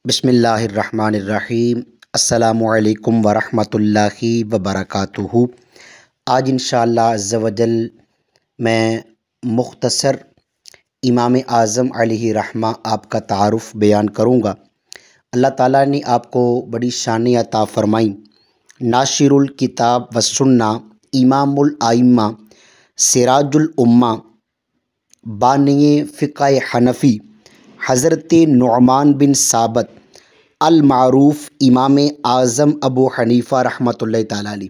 بسم اللہ الرحمن الرحیم۔ السلام علیکم ورحمۃ اللہ وبرکاتہ۔ آج انشاءاللہ عز و جل میں مختصر امام اعظم علیہ رحمہ آپ کا تعارف بیان کروں گا۔ اللہ تعالیٰ نے آپ کو بڑی شان عطا فرمائی۔ ناشر الکتاب والسنہ، امام الائمہ، سراج الامہ، بانی فقہ حنفی، حضرت نعمان بن ثابت المعروف امام اعظم ابو حنیفہ رحمۃ اللہ تعالیٰ علیہ،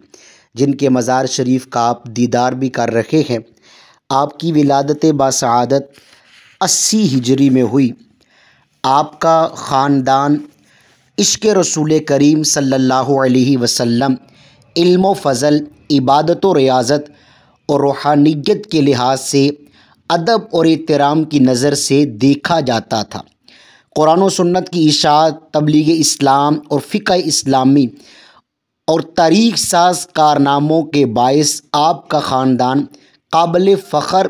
جن کے مزار شریف کا آپ دیدار بھی کر رکھے ہیں۔ آپ کی ولادت باسعادت 80 ہجری میں ہوئی۔ آپ کا خاندان عشق رسول کریم صلی اللہ علیہ وسلم، علم و فضل، عبادت و ریاضت اور روحانیت کے لحاظ سے ادب اور احترام کی نظر سے دیکھا جاتا تھا۔ قرآن و سنت کی اشاعت، تبلیغ اسلام اور فقہ اسلامی اور تاریخ ساز کارناموں کے باعث آپ کا خاندان قابل فخر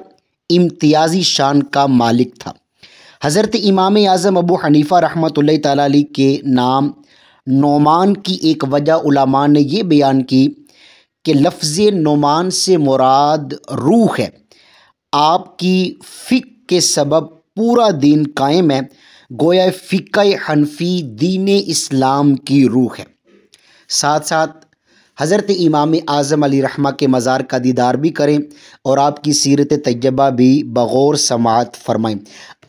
امتیازی شان کا مالک تھا۔ حضرت امام اعظم ابو حنیفہ رحمۃ اللہ تعالیٰ علیہ کے نام نعمان کی ایک وجہ علماء نے یہ بیان کی کہ لفظ نعمان سے مراد روح ہے۔ آپ کی فقہ کے سبب پورا دین قائم ہے، گویا فقہ حنفی دین اسلام کی روح ہے۔ ساتھ ساتھ حضرت امام اعظم علیہ رحمہ کے مزار کا دیدار بھی کریں اور آپ کی سیرت طیبہ بھی بغور سماعت فرمائیں۔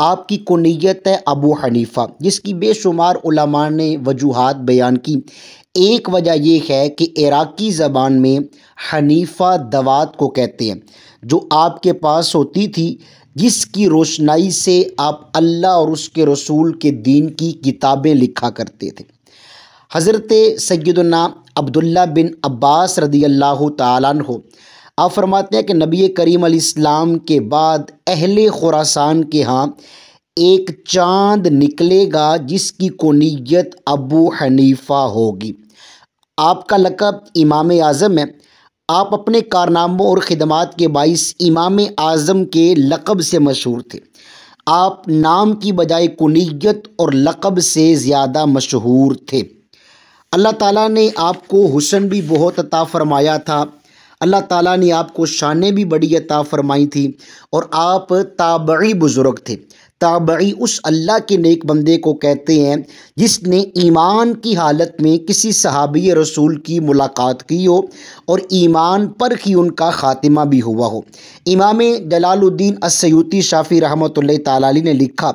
آپ کی کنیت ہے ابو حنیفہ، جس کی بے شمار علماء نے وجوہات بیان کی۔ ایک وجہ یہ ہے کہ عراقی زبان میں حنیفہ دوات کو کہتے ہیں، جو آپ کے پاس ہوتی تھی، جس کی روشنائی سے آپ اللہ اور اس کے رسول کے دین کی کتابیں لکھا کرتے تھے۔ حضرت سیدنا عبداللہ بن عباس رضی اللہ تعالیٰ عنہ آپ فرماتے ہیں کہ نبی کریم علیہ السلام کے بعد اہل خراسان کے ہاں ایک چاند نکلے گا جس کی کنیت ابو حنیفہ ہوگی۔ آپ کا لقب امام اعظم ہے۔ آپ اپنے کارناموں اور خدمات کے باعث امام اعظم کے لقب سے مشہور تھے۔ آپ نام کی بجائے کنیت اور لقب سے زیادہ مشہور تھے۔ اللہ تعالیٰ نے آپ کو حسن بھی بہت عطا فرمایا تھا۔ اللہ تعالیٰ نے آپ کو شانیں بھی بڑی عطا فرمائی تھی، اور آپ تابعی بزرگ تھے۔ تابعی اس اللہ کے نیک بندے کو کہتے ہیں جس نے ایمان کی حالت میں کسی صحابی رسول کی ملاقات کی ہو اور ایمان پر ہی ان کا خاتمہ بھی ہوا ہو۔ امام جلال الدین السیوطی شافعی رحمۃ اللہ تعالیٰ علیہ نے لکھا،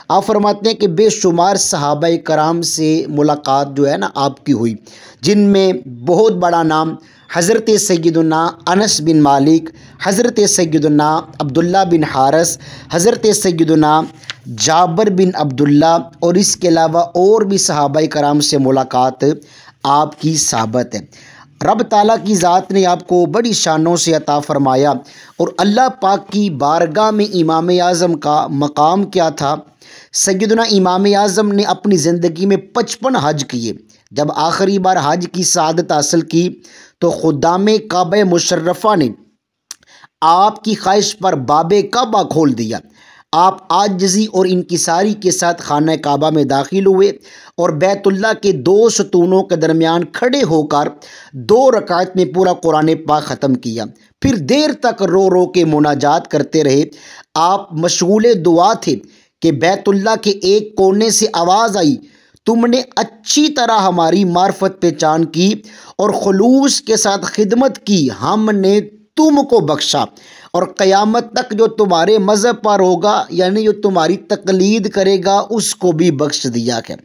آپ فرماتے ہیں کہ بے شمار صحابہ کرام سے ملاقات جو ہے نا آپ کی ہوئی، جن میں بہت بڑا نام حضرت سیدنا انس بن مالک، حضرت سیدنا عبداللہ بن حارث، حضرت سیدنا جابر بن عبداللہ، اور اس کے علاوہ اور بھی صحابہ کرام سے ملاقات آپ کی ثابت ہے۔ رب تعالیٰ کی ذات نے آپ کو بڑی شانوں سے عطا فرمایا، اور اللہ پاک کی بارگاہ میں امام اعظم کا مقام کیا تھا۔ سیدنا امام اعظم نے اپنی زندگی میں 55 حج کیے۔ جب آخری بار حج کی سعادت حاصل کی تو خدام کعبہ مشرفہ نے آپ کی خواہش پر باب کعبہ کھول دیا۔ آپ عاجزی اور انکساری کے ساتھ خانہ کعبہ میں داخل ہوئے اور بیت اللہ کے 2 ستونوں کے درمیان کھڑے ہو کر 2 رکعت میں پورا قرآن پاک ختم کیا۔ پھر دیر تک رو رو کے مناجات کرتے رہے۔ آپ مشغول دعا تھے کہ بیت اللہ کے ایک کونے سے آواز آئی، تم نے اچھی طرح ہماری معرفت پہچان کی اور خلوص کے ساتھ خدمت کی، ہم نے تم کو بخشا، اور قیامت تک جو تمہارے مذہب پر ہوگا، یعنی جو تمہاری تقلید کرے گا، اس کو بھی بخش دیا ہے۔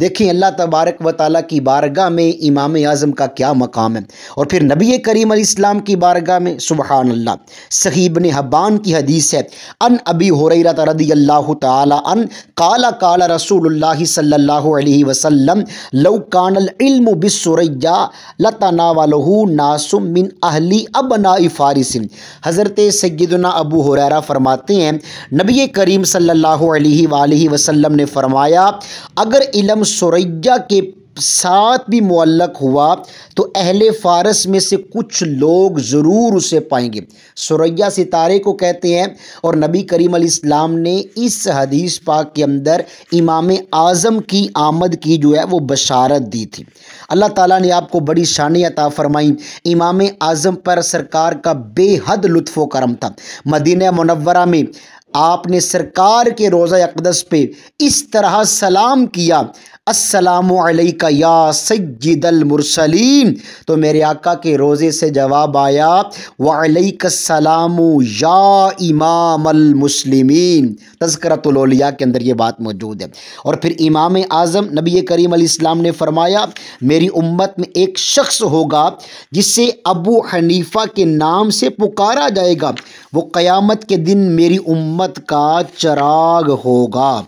دیکھیں اللہ تبارک و تعالیٰ کی بارگاہ میں امام اعظم کا کیا مقام ہے، اور پھر نبی کریم علیہ السلام کی بارگاہ میں سبحان اللہ۔ صحیح ابن حبان کی حدیث ہے، ان ابی ہریرہ رضی اللہ تعالی عنہ قال قال رسول اللہ صلی اللہ علیہ وسلم لو کان العلم بالثریا لتناولہ ناس من اہل ابناء فارس۔ حضرت سیدنا ابو ہریرہ فرماتے ہیں نبی کریم صلی اللہ علیہ وآلہ وسلم نے فرمایا، اگر علم ثریا کے ساتھ بھی معلق ہوا تو اہل فارس میں سے کچھ لوگ ضرور اسے پائیں گے۔ ثریا ستارے کو کہتے ہیں، اور نبی کریم علیہ السلام نے اس حدیث پاک کے اندر امام اعظم کی آمد کی جو ہے وہ بشارت دی تھی۔ اللہ تعالیٰ نے آپ کو بڑی شان عطا فرمائی۔ امام اعظم پر سرکار کا بے حد لطف و کرم تھا۔ مدینہ منورہ میں آپ نے سرکار کے روضہ اقدس پہ اس طرح سلام کیا، السلام علیکہ یا سید المرسلین، تو میرے آقا کے روزے سے جواب آیا وعلیک السلام یا امام المسلمین۔ تذکرۃ الاولیاء کے اندر یہ بات موجود ہے۔ اور پھر امام اعظم نبی کریم علیہ السلام نے فرمایا میری امت میں ایک شخص ہوگا جسے ابو حنیفہ کے نام سے پکارا جائے گا، وہ قیامت کے دن میری امت کا چراغ ہوگا۔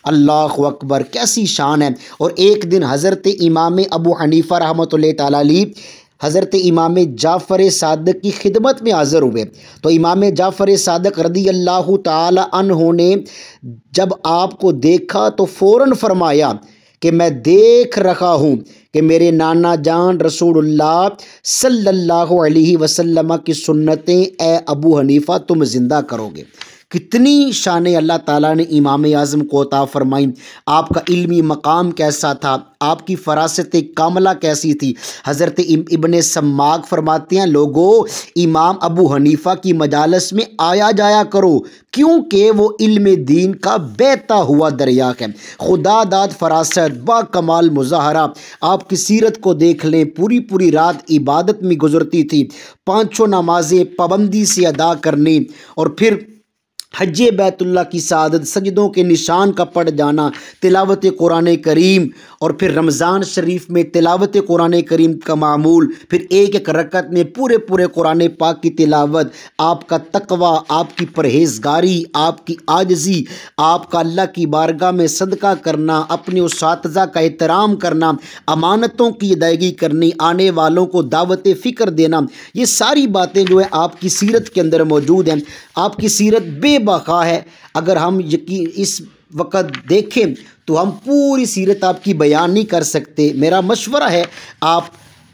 اللہ اکبر، کیسی شان ہے۔ اور ایک دن حضرت امام ابو حنیفہ رحمۃ اللہ تعالیٰ علیہ حضرت امام جعفر صادق کی خدمت میں حاضر ہوئے، تو امام جعفر صادق رضی اللہ تعالی عنہ نے جب آپ کو دیکھا تو فوراً فرمایا کہ میں دیکھ رہا ہوں کہ میرے نانا جان رسول اللہ صلی اللہ علیہ وسلم کی سنتیں اے ابو حنیفہ تم زندہ کرو گے۔ کتنی شان اللہ تعالیٰ نے امام اعظم کو عطا فرمائی۔ آپ کا علمی مقام کیسا تھا، آپ کی فراست کاملہ کیسی تھی۔ حضرت ابن سماک فرماتے ہیں لوگو امام ابو حنیفہ کی مجالس میں آیا جایا کرو، کیونکہ وہ علم دین کا بہتا ہوا دریا ہے۔ خدا داد فراست، با کمال مظاہرہ۔ آپ کی سیرت کو دیکھ لیں، پوری پوری رات عبادت میں گزرتی تھی، پانچوں نمازیں پابندی سے ادا کرنے، اور پھر حج بیت اللہ کی سعادت، سجدوں کے نشان کا پڑ جانا، تلاوت قرآن کریم، اور پھر رمضان شریف میں تلاوت قرآن کریم کا معمول، پھر ایک ایک رکعت میں پورے قرآن پاک کی تلاوت۔ آپ کا تقوی، آپ کی پرہیزگاری، آپ کی عاجزی، آپ کا اللہ کی بارگاہ میں صدقہ کرنا، اپنے اساتذہ کا احترام کرنا، امانتوں کی ادائیگی کرنی، آنے والوں کو دعوت فکر دینا، یہ ساری باتیں جو ہے آپ کی سیرت کے اندر موجود ہیں۔ آپ کی سیرت بے بقا ہے۔ اگر ہم اس وقت دیکھیں تو ہم پوری سیرت آپ کی بیان نہیں کر سکتے۔ میرا مشورہ ہے آپ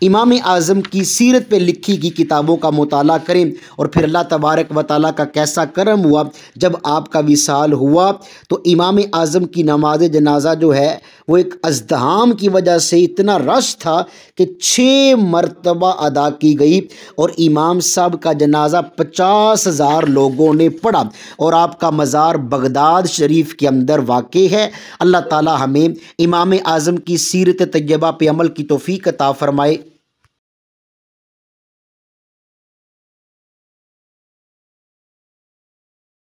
امام اعظم کی سیرت پہ لکھی گئی کتابوں کا مطالعہ کریں، اور پھر اللہ تبارک و تعالیٰ کا کیسا کرم ہوا جب آپ کا وصال ہوا تو امام اعظم کی نماز جنازہ جو ہے وہ ایک ازدحام کی وجہ سے اتنا رش تھا کہ 6 مرتبہ ادا کی گئی، اور امام صاحب کا جنازہ 50,000 لوگوں نے پڑھا، اور آپ کا مزار بغداد شریف کے اندر واقع ہے۔ اللہ تعالیٰ ہمیں امام اعظم کی سیرت طیبہ پہ عمل کی توفیق عطا فرمائے۔